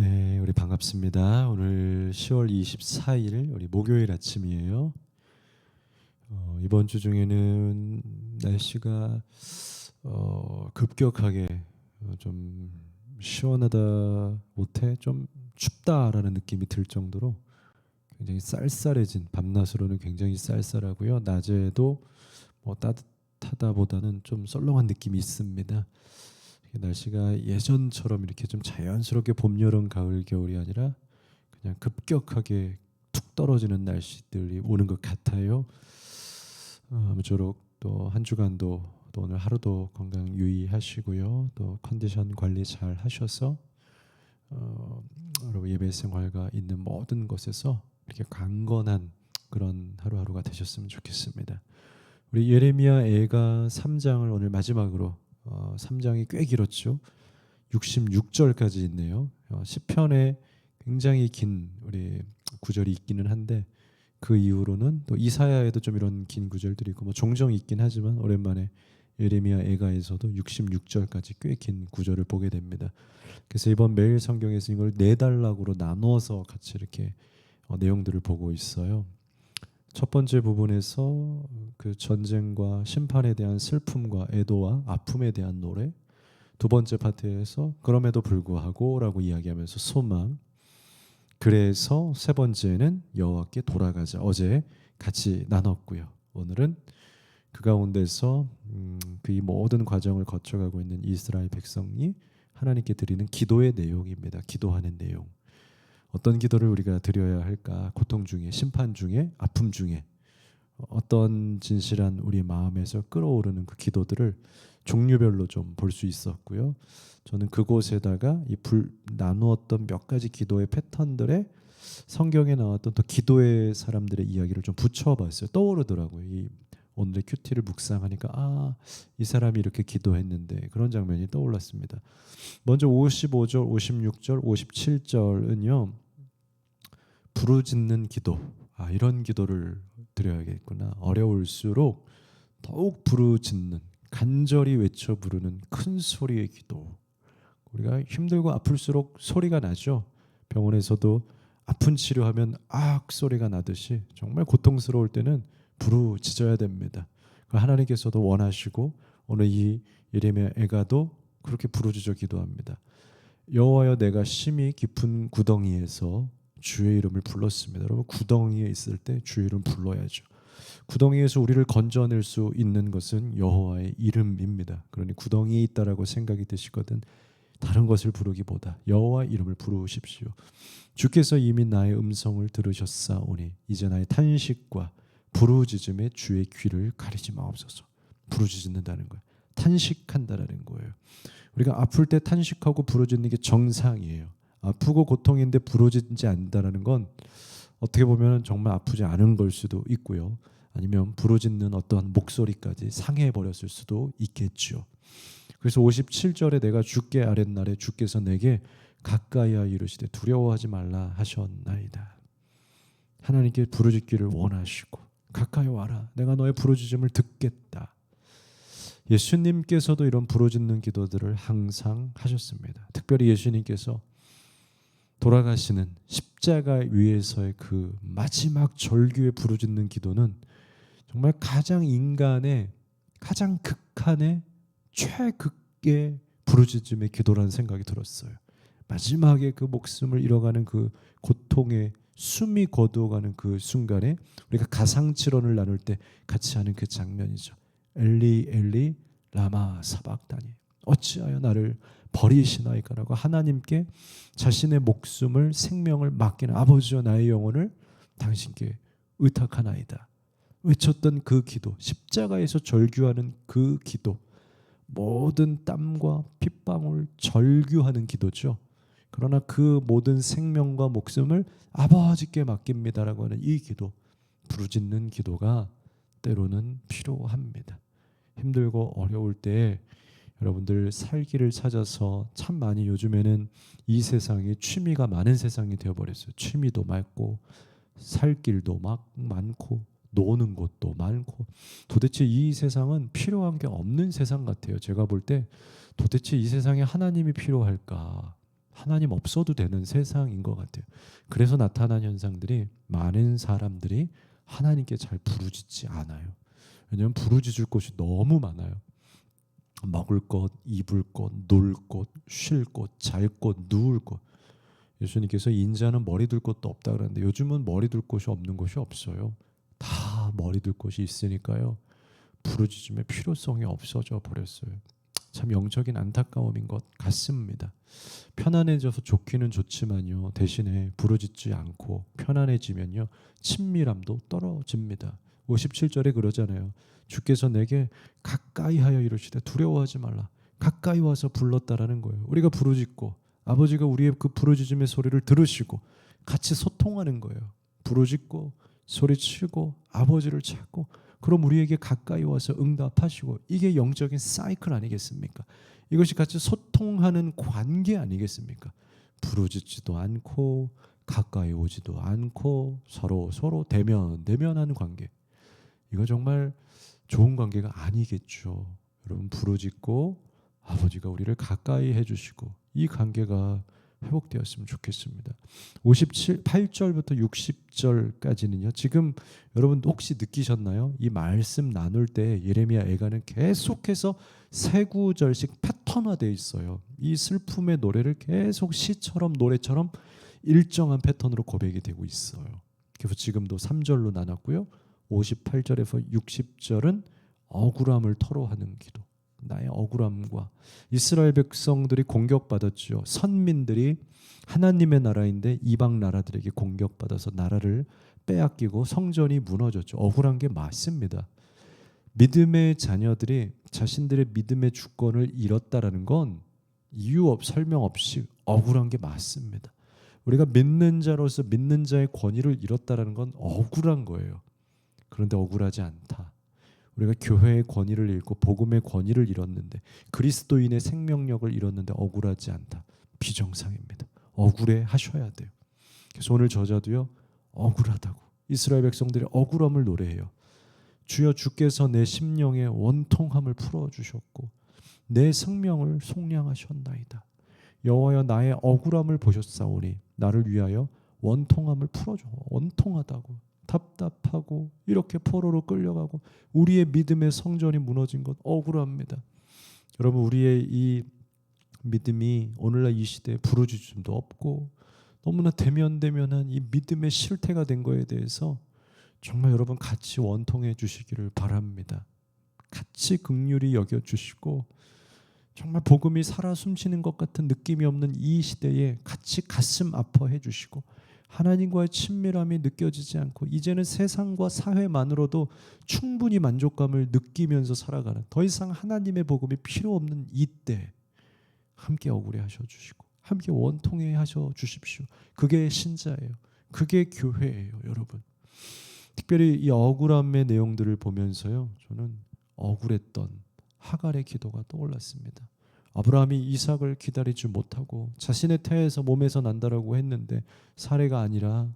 네, 우리 반갑습니다. 오늘 10월 24일 우리 목요일 아침이에요. 이번 주 중에는 날씨가 급격하게 좀 시원하다 못해 좀 춥다라는 느낌이 들 정도로 굉장히 쌀쌀해진, 밤낮으로는 굉장히 쌀쌀하고요. 낮에도 뭐 따뜻하다보다는 좀 썰렁한 느낌이 있습니다. 날씨가 예전처럼 이렇게 좀 자연스럽게 봄, 여름, 가을, 겨울이 아니라 그냥 급격하게 툭 떨어지는 날씨들이 오는 것 같아요. 아무쪼록 또 한 주간도 또 오늘 하루도 건강 유의하시고요. 또 컨디션 관리 잘 하셔서 여러분 예배 생활과 있는 모든 것에서 이렇게 강건한 그런 하루하루가 되셨으면 좋겠습니다. 우리 예레미야 애가 3장을 오늘 마지막으로 3장이 꽤 길었죠. 66절까지 있네요. 시편에 굉장히 긴 우리 구절이 있기는 한데 그 이후로는 또 이사야에도 좀 이런 긴 구절들이 있고 뭐 종종 있긴 하지만 오랜만에 예레미야 애가에서도 66절까지 꽤 긴 구절을 보게 됩니다. 그래서 이번 매일 성경에서 이걸 네 단락으로 나눠서 같이 이렇게 내용들을 보고 있어요. 첫 번째 부분에서 그 전쟁과 심판에 대한 슬픔과 애도와 아픔에 대한 노래, 두 번째 파트에서 그럼에도 불구하고라고 이야기하면서 소망, 그래서 세 번째는 여호와께 돌아가자. 어제 같이 나눴고요. 오늘은 그 가운데서 그 이 모든 과정을 거쳐가고 있는 이스라엘 백성이 하나님께 드리는 기도의 내용입니다. 기도하는 내용. 어떤 기도를 우리가 드려야 할까? 고통 중에, 심판 중에, 아픔 중에 어떤 진실한 우리 마음에서 끌어오르는 그 기도들을 종류별로 좀 볼 수 있었고요. 저는 그곳에다가 나누었던 몇 가지 기도의 패턴들에 성경에 나왔던 또 기도의 사람들의 이야기를 좀 붙여봤어요. 떠오르더라고요. 이 오늘의 큐티를 묵상하니까 이 사람이 이렇게 기도했는데 그런 장면이 떠올랐습니다. 먼저 55절, 56절, 57절은요. 부르짖는 기도. 이런 기도를 드려야겠구나. 어려울수록 더욱 부르짖는, 간절히 외쳐 부르는 큰 소리의 기도. 우리가 힘들고 아플수록 소리가 나죠. 병원에서도 아픈 치료하면 소리가 나듯이 정말 고통스러울 때는 부르짖어야 됩니다. 하나님께서도 원하시고 오늘 이 예레미야 애가도 그렇게 부르짖어 기도합니다. 여호와여, 내가 심히 깊은 구덩이에서 주의 이름을 불렀습니다. 여러분, 구덩이에 있을 때 주의 이름 불러야죠. 구덩이에서 우리를 건져낼 수 있는 것은 여호와의 이름입니다. 그러니 구덩이에 있다라고 생각이 드시거든 다른 것을 부르기보다 여호와 이름을 부르십시오. 주께서 이미 나의 음성을 들으셨사오니 이제 나의 탄식과 부르짖음에 주의 귀를 가리지 마옵소서. 부르짖는다는 거예요. 탄식한다라는 거예요. 우리가 아플 때 탄식하고 부르짖는 게 정상이에요. 아프고 고통인데 부르짖지 않는다는 건 어떻게 보면 정말 아프지 않은 걸 수도 있고요. 아니면 부르짖는 어떠한 목소리까지 상해버렸을 수도 있겠죠. 그래서 57절에 내가 주께 아랫날에 주께서 내게 가까이하 이르시되 두려워하지 말라 하셨나이다. 하나님께 부르짖기를 원하시고 가까이 와라. 내가 너의 부르짖음을 듣겠다. 예수님께서도 이런 부르짖는 기도들을 항상 하셨습니다. 특별히 예수님께서 돌아가시는 십자가 위에서의 그 마지막 절규에 부르짖는 기도는 정말 가장 인간의 가장 극한의 최극의 부르짖음의 기도라는 생각이 들었어요. 마지막에 그 목숨을 잃어가는 그 고통의 숨이 거두어가는 그 순간에 우리가 가상칠언을 나눌 때 같이 하는 그 장면이죠. 엘리 엘리 라마 사박다니 어찌하여 나를 버리시나이까라고 하나님께 자신의 목숨을 생명을 맡기는 아버지여 나의 영혼을 당신께 의탁하나이다 외쳤던 그 기도, 십자가에서 절규하는 그 기도, 모든 땀과 핏방울 절규하는 기도죠. 그러나 그 모든 생명과 목숨을 아버지께 맡깁니다라고 하는 이 기도, 부르짖는 기도가 때로는 필요합니다. 힘들고 어려울 때 여러분들 살기를 찾아서 참 많이 요즘에는 이 세상에 취미가 많은 세상이 되어버렸어요. 취미도 많고 살 길도 많고 노는 곳도 많고 도대체 이 세상은 필요한 게 없는 세상 같아요. 제가 볼 때 도대체 이 세상에 하나님이 필요할까? 하나님 없어도 되는 세상인 것 같아요. 그래서 나타난 현상들이 많은 사람들이 하나님께 잘 부르짖지 않아요. 왜냐하면 부르짖을 곳이 너무 많아요. 먹을 것, 입을 것, 놀 곳, 쉴 곳, 잘 곳, 누울 곳. 예수님께서 인자는 머리 둘 곳도 없다 그러는데 요즘은 머리 둘 곳이 없는 곳이 없어요. 다 머리 둘 곳이 있으니까요. 부르짖음의 필요성이 없어져 버렸어요. 참 영적인 안타까움인 것 같습니다. 편안해져서 좋기는 좋지만요. 대신에 부르짖지 않고 편안해지면요. 친밀함도 떨어집니다. 57절에 그러잖아요. 주께서 내게 가까이 하여 이르시되 두려워하지 말라. 가까이 와서 불렀다라는 거예요. 우리가 부르짖고 아버지가 우리의 그 부르짖음의 소리를 들으시고 같이 소통하는 거예요. 부르짖고 소리치고 아버지를 찾고 그럼 우리에게 가까이 와서 응답하시고 이게 영적인 사이클 아니겠습니까? 이것이 같이 소통하는 관계 아니겠습니까? 부르짖지도 않고 가까이 오지도 않고 서로 대면하는 관계. 이거 정말 좋은 관계가 아니겠죠. 여러분 부르짖고 아버지가 우리를 가까이 해주시고 이 관계가 회복되었으면 좋겠습니다. 58절부터 60절까지는요. 지금 여러분 혹시 느끼셨나요? 이 말씀 나눌 때 예레미야 애가는 계속해서 세 구절씩 패턴화되어 있어요. 이 슬픔의 노래를 계속 시처럼 노래처럼 일정한 패턴으로 고백이 되고 있어요. 그래서 지금도 3절로 나눴고요. 58절에서 60절은 억울함을 토로하는 기도. 나의 억울함과 이스라엘 백성들이 공격받았죠. 선민들이 하나님의 나라인데 이방 나라들에게 공격받아서 나라를 빼앗기고 성전이 무너졌죠. 억울한 게 맞습니다. 믿음의 자녀들이 자신들의 믿음의 주권을 잃었다라는 건 설명 없이 억울한 게 맞습니다. 우리가 믿는 자로서 믿는 자의 권위를 잃었다라는 건 억울한 거예요. 그런데 억울하지 않다. 우리가 교회의 권위를 잃고 복음의 권위를 잃었는데 그리스도인의 생명력을 잃었는데 억울하지 않다. 비정상입니다. 억울해 하셔야 돼요. 그래서 오늘 저자도요. 억울하다고. 이스라엘 백성들의 억울함을 노래해요. 주여 주께서 내 심령의 원통함을 풀어주셨고 내 생명을 속량하셨나이다. 여호와여 나의 억울함을 보셨사오니 나를 위하여 원통함을 풀어줘. 원통하다고. 답답하고 이렇게 포로로 끌려가고 우리의 믿음의 성전이 무너진 것 억울합니다. 여러분 우리의 이 믿음이 오늘날 이 시대에 부르짖음도 없고 너무나 대면대면한 이 믿음의 실태가 된 거에 대해서 정말 여러분 같이 원통해 주시기를 바랍니다. 같이 긍휼히 여겨주시고 정말 복음이 살아 숨쉬는 것 같은 느낌이 없는 이 시대에 같이 가슴 아파해 주시고 하나님과의 친밀함이 느껴지지 않고 이제는 세상과 사회만으로도 충분히 만족감을 느끼면서 살아가는 더 이상 하나님의 복음이 필요 없는 이때 함께 억울해 하셔 주시고 함께 원통해 하셔 주십시오. 그게 신자예요. 그게 교회예요, 여러분. 특별히 이 억울함의 내용들을 보면서요. 저는 억울했던 하갈의 기도가 떠올랐습니다. 아브라함이 이삭을 기다리지 못하고 자신의 태에서 몸에서 난다라고 했는데 사례가 아니라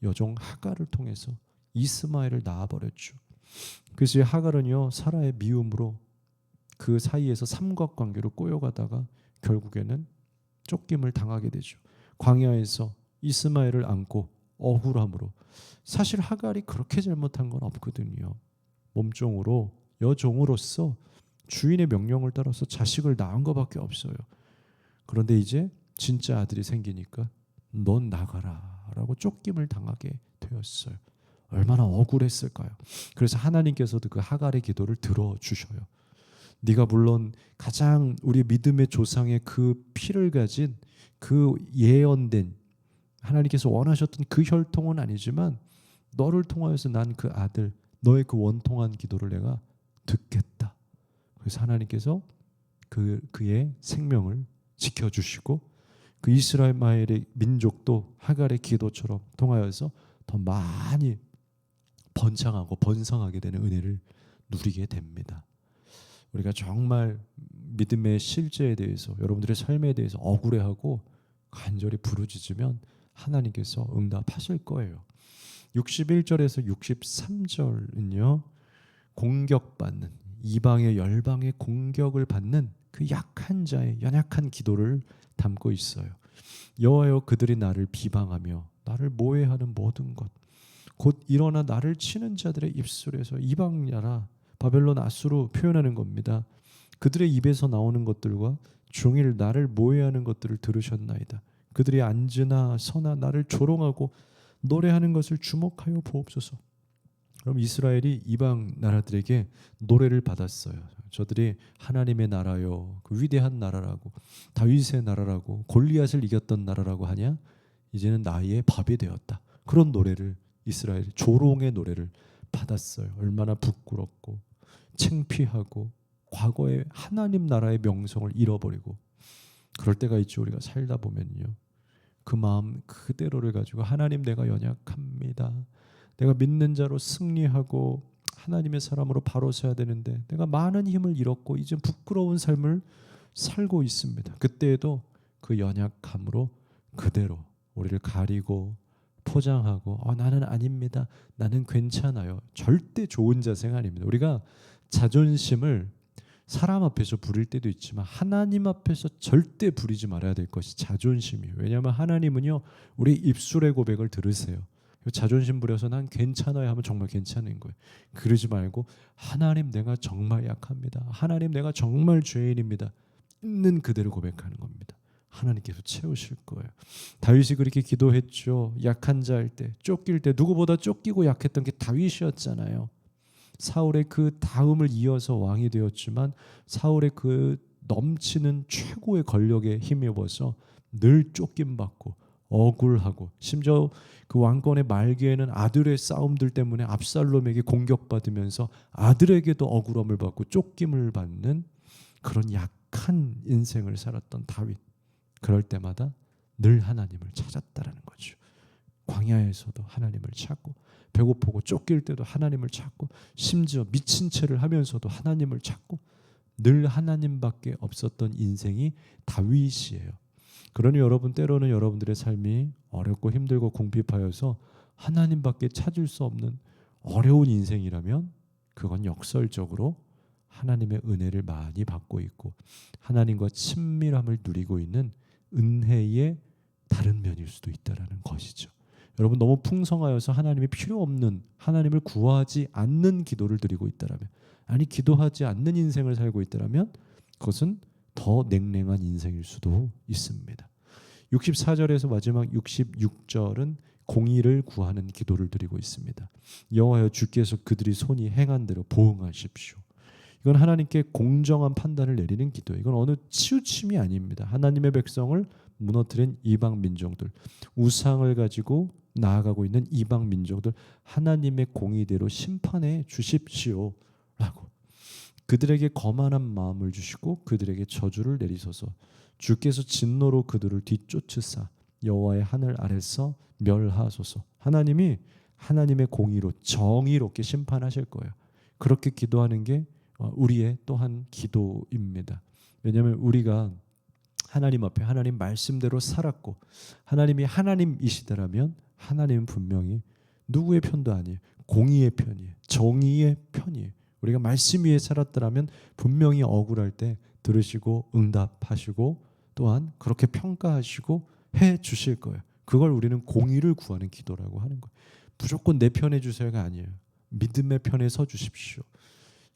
여종 하갈을 통해서 이스마엘을 낳아버렸죠. 그래서 하갈은요 사라의 미움으로 그 사이에서 삼각관계로 꼬여가다가 결국에는 쫓김을 당하게 되죠. 광야에서 이스마엘을 안고 억울함으로 사실 하갈이 그렇게 잘못한 건 없거든요. 몸종으로 여종으로서 주인의 명령을 따라서 자식을 낳은 것밖에 없어요. 그런데 이제 진짜 아들이 생기니까 넌 나가라 라고 쫓김을 당하게 되었어요. 얼마나 억울했을까요? 그래서 하나님께서도 그 하갈의 기도를 들어주셔요. 네가 물론 가장 우리 믿음의 조상의 그 피를 가진 그 예언된 하나님께서 원하셨던 그 혈통은 아니지만 너를 통하여서 난 그 아들 너의 그 원통한 기도를 내가 듣겠다. 그래서 하나님께서 그의 생명을 지켜주시고 그 이스라엘의 민족도 하갈의 기도처럼 통하여서 더 많이 번창하고 번성하게 되는 은혜를 누리게 됩니다. 우리가 정말 믿음의 실제에 대해서 여러분들의 삶에 대해서 억울해하고 간절히 부르짖으면 하나님께서 응답하실 거예요. 61절에서 63절은요. 공격받는 이방의 열방의 공격을 받는 그 약한 자의 연약한 기도를 담고 있어요. 여호와여 그들이 나를 비방하며 나를 모해하는 모든 것 곧 일어나 나를 치는 자들의 입술에서 이방 나라 바벨론 아수르 표현하는 겁니다. 그들의 입에서 나오는 것들과 종일 나를 모해하는 것들을 들으셨나이다. 그들이 앉으나 서나 나를 조롱하고 노래하는 것을 주목하여 보옵소서. 그럼 이스라엘이 이방 나라들에게 노래를 받았어요. 저들이 하나님의 나라요, 그 위대한 나라라고, 다윗의 나라라고, 골리앗을 이겼던 나라라고 하냐? 이제는 나의 밥이 되었다. 그런 노래를 이스라엘이 조롱의 노래를 받았어요. 얼마나 부끄럽고 창피하고 과거의 하나님 나라의 명성을 잃어버리고 그럴 때가 있죠. 우리가 살다 보면요. 그 마음 그대로를 가지고 하나님 내가 연약합니다. 내가 믿는 자로 승리하고 하나님의 사람으로 바로 서야 되는데 내가 많은 힘을 잃었고 이제 부끄러운 삶을 살고 있습니다. 그때에도 그 연약함으로 그대로 우리를 가리고 포장하고 나는 아닙니다. 나는 괜찮아요. 절대 좋은 자세가 아닙니다. 우리가 자존심을 사람 앞에서 부릴 때도 있지만 하나님 앞에서 절대 부리지 말아야 될 것이 자존심이에요. 왜냐하면 하나님은요 우리 입술의 고백을 들으세요. 자존심 부려서 난 괜찮아요 하면 정말 괜찮은 거예요. 그러지 말고 하나님 내가 정말 약합니다. 하나님 내가 정말 죄인입니다. 있는 그대로 고백하는 겁니다. 하나님께서 채우실 거예요. 다윗이 그렇게 기도했죠. 약한 자일 때, 쫓길 때 누구보다 쫓기고 약했던 게 다윗이었잖아요. 사울의 그 다음을 이어서 왕이 되었지만 사울의 그 넘치는 최고의 권력에 힘입어서 늘 쫓김받고 억울하고 심지어 그 왕권의 말기에는 아들의 싸움들 때문에 압살롬에게 공격받으면서 아들에게도 억울함을 받고 쫓김을 받는 그런 약한 인생을 살았던 다윗. 그럴 때마다 늘 하나님을 찾았다라는 거죠. 광야에서도 하나님을 찾고 배고프고 쫓길 때도 하나님을 찾고 심지어 미친 채를 하면서도 하나님을 찾고 늘 하나님밖에 없었던 인생이 다윗이에요. 그러니 여러분 때로는 여러분들의 삶이 어렵고 힘들고 궁핍하여서 하나님밖에 찾을 수 없는 어려운 인생이라면 그건 역설적으로 하나님의 은혜를 많이 받고 있고 하나님과 친밀함을 누리고 있는 은혜의 다른 면일 수도 있다라는 것이죠. 여러분 너무 풍성하여서 하나님이 필요 없는 하나님을 구하지 않는 기도를 드리고 있다라면 아니 기도하지 않는 인생을 살고 있다라면 그것은 더 냉랭한 인생일 수도 있습니다. 64절에서 마지막 66절은 공의를 구하는 기도를 드리고 있습니다. 여호와여 주께서 그들이 손이 행한 대로 보응하십시오. 이건 하나님께 공정한 판단을 내리는 기도예요. 이건 어느 치우침이 아닙니다. 하나님의 백성을 무너뜨린 이방 민족들, 우상을 가지고 나아가고 있는 이방 민족들 하나님의 공의대로 심판해 주십시오 라고 그들에게 거만한 마음을 주시고 그들에게 저주를 내리소서. 주께서 진노로 그들을 뒤쫓으사 여호와의 하늘 아래서 멸하소서. 하나님이 하나님의 공의로 정의롭게 심판하실 거예요. 그렇게 기도하는 게 우리의 또한 기도입니다. 왜냐하면 우리가 하나님 앞에 하나님 말씀대로 살았고 하나님이 하나님이시더라면 하나님은 분명히 누구의 편도 아니에요. 공의의 편이에요. 정의의 편이에요. 우리가 말씀 위에 살았더라면 분명히 억울할 때 들으시고 응답하시고 또한 그렇게 평가하시고 해 주실 거예요. 그걸 우리는 공의를 구하는 기도라고 하는 거예요. 무조건 내 편에 주세요가 아니에요. 믿음의 편에 서 주십시오.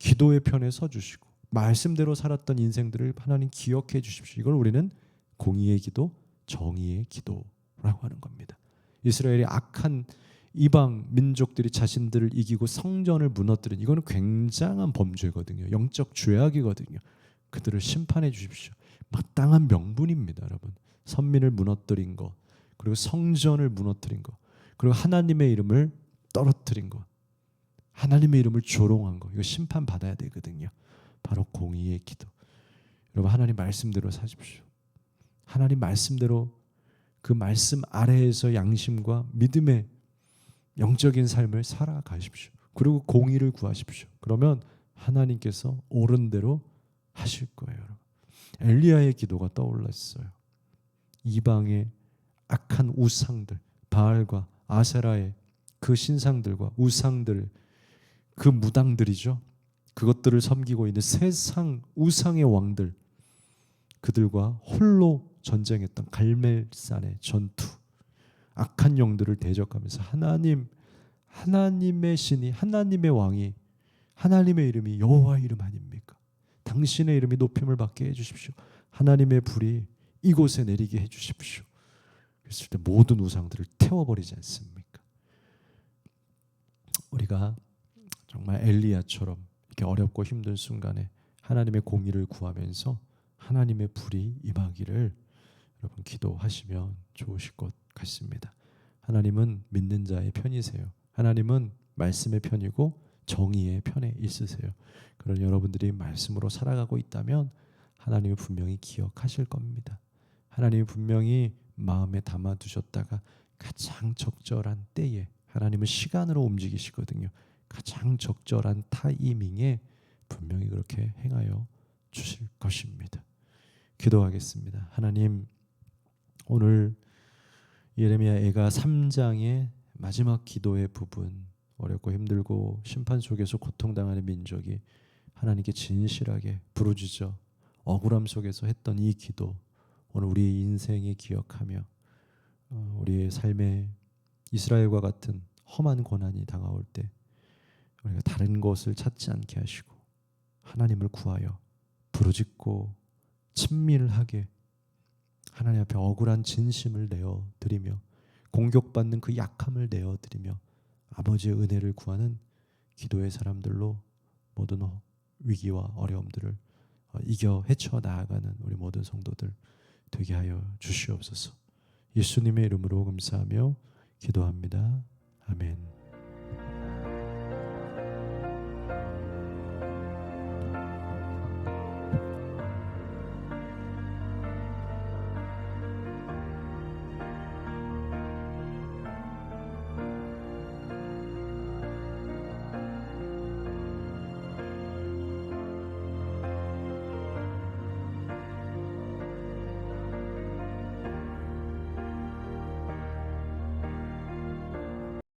기도의 편에 서 주시고 말씀대로 살았던 인생들을 하나님 기억해 주십시오. 이걸 우리는 공의의 기도, 정의의 기도라고 하는 겁니다. 이스라엘의 악한 이방 민족들이 자신들을 이기고 성전을 무너뜨린 이거는 굉장한 범죄거든요. 영적 죄악이거든요. 그들을 심판해 주십시오. 마땅한 명분입니다, 여러분. 선민을 무너뜨린 것, 그리고 성전을 무너뜨린 것, 그리고 하나님의 이름을 떨어뜨린 것, 하나님의 이름을 조롱한 것, 이거 심판 받아야 되거든요. 바로 공의의 기도. 여러분 하나님 말씀대로 사십시오. 하나님 말씀대로 그 말씀 아래에서 양심과 믿음의 영적인 삶을 살아가십시오. 그리고 공의를 구하십시오. 그러면 하나님께서 옳은 대로 하실 거예요. 엘리야의 기도가 떠올랐어요. 이방의 악한 우상들, 바알과 아세라의 그 신상들과 우상들, 그 무당들이죠. 그것들을 섬기고 있는 세상 우상의 왕들, 그들과 홀로 전쟁했던 갈멜산의 전투, 악한 영들을 대적하면서 하나님의 신이, 하나님의 왕이, 하나님의 이름이 여호와의 이름 아닙니까? 당신의 이름이 높임을 받게 해주십시오. 하나님의 불이 이곳에 내리게 해주십시오. 그랬을 때 모든 우상들을 태워버리지 않습니까? 우리가 정말 엘리야처럼 이렇게 어렵고 힘든 순간에 하나님의 공의를 구하면서 하나님의 불이 임하기를 여러분 기도하시면 좋으실 것 같습니다. 하나님은 믿는 자의 편이세요. 하나님은 말씀의 편이고 정의의 편에 있으세요. 그런 여러분들이 말씀으로 살아가고 있다면 하나님이 분명히 기억하실 겁니다. 하나님이 분명히 마음에 담아두셨다가 가장 적절한 때에, 하나님은 시간으로 움직이시거든요. 가장 적절한 타이밍에 분명히 그렇게 행하여 주실 것입니다. 기도하겠습니다. 하나님, 오늘 예레미야 애가 3장의 마지막 기도의 부분, 어렵고 힘들고 심판 속에서 고통당하는 민족이 하나님께 진실하게 부르짖어 억울함 속에서 했던 이 기도, 오늘 우리 인생에 기억하며 우리의 삶에 이스라엘과 같은 험한 고난이 다가올 때 우리가 다른 것을 찾지 않게 하시고 하나님을 구하여 부르짖고 친밀하게 하나님 앞에 억울한 진심을 내어드리며 공격받는 그 약함을 내어드리며 아버지의 은혜를 구하는 기도의 사람들로 모든 위기와 어려움들을 이겨 헤쳐 나아가는 우리 모든 성도들 되게 하여 주시옵소서. 예수님의 이름으로 감사하며 기도합니다. 아멘.